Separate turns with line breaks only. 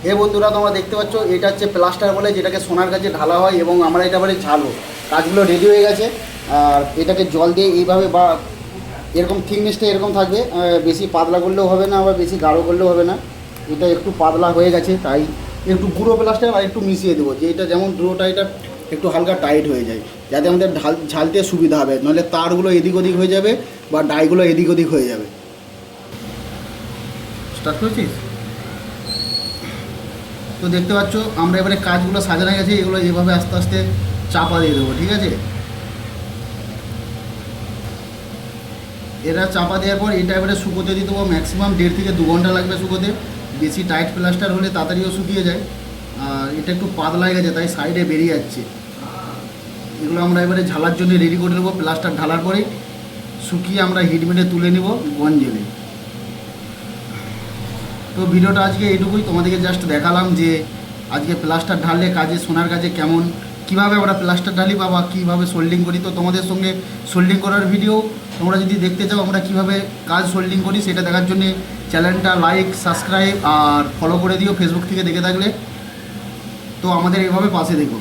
হে বন্ধুরা, তোমরা দেখতে পাচ্ছ এটা হচ্ছে প্লাস্টার বলে, যেটাকে সোনার কাছে ঢালা হয় এবং আমরা এটা বলে ঝালো। কাজগুলো রেডি হয়ে গেছে। আর এটাকে জল দিয়ে এইভাবে বা এরকম থিকনেসটা এরকম থাকবে, বেশি পাতলা করলেও হবে না আবার বেশি গাঢ় করলেও হবে না। এটা একটু পাতলা হয়ে গেছে, তাই একটু গুঁড়ো প্লাস্টার আর একটু মিশিয়ে দেবো, যে এটা যেমন গুঁড়োটা এটা একটু হালকা টাইট হয়ে যায়, যাতে আমাদের ঝালতে সুবিধা হবে, নাহলে তারগুলো এদিক ওদিক হয়ে যাবে বা ডাইগুলো এদিক ওদিক হয়ে যাবে। স্টার্ট করেছিস? তো দেখতে পাচ্ছ আমরা এবারে কাজগুলো সাজানো গেছে, এগুলো এভাবে আস্তে আস্তে চাপা দিয়ে দেবো, ঠিক আছে? এরা চাপা দেওয়ার পর এটা এবারে শুকোতে দিয়ে দেবো। ম্যাক্সিমাম 1.5 থেকে 2 ঘন্টা লাগবে শুকোতে। বেশি টাইট প্লাস্টার হলে তাড়াতাড়িও শুকিয়ে যায়, আর এটা একটু পাতলা হয়ে গেছে তাই সাইডে বেরিয়ে যাচ্ছে। এগুলো আমরা এবারে ঝালার জন্য রেডি করে নেবো। প্লাস্টার ঢালার পরেই শুকিয়ে আমরা হিটমেটে তুলে নেব গঞ্জেলে। তো ভিডিওটা আজকে এইটুকুই, তোমাদেরকে জাস্ট দেখালাম যে আজকে প্লাস্টার ঢাললে কাজে সোনার কাজে কেমন, কীভাবে আমরা প্লাস্টার ঢালি বা কীভাবে সোল্ডিং করি। তো তোমাদের সঙ্গে সোল্ডিং করার ভিডিও তোমরা যদি দেখতে চাও আমরা কীভাবে কাজ সোল্ডিং করি, সেটা দেখার জন্যে চ্যানেলটা লাইক, সাবস্ক্রাইব আর ফলো করে দিও ফেসবুক থেকে দেখে থাকলে। তো আমাদের এভাবে পাশে দেখো।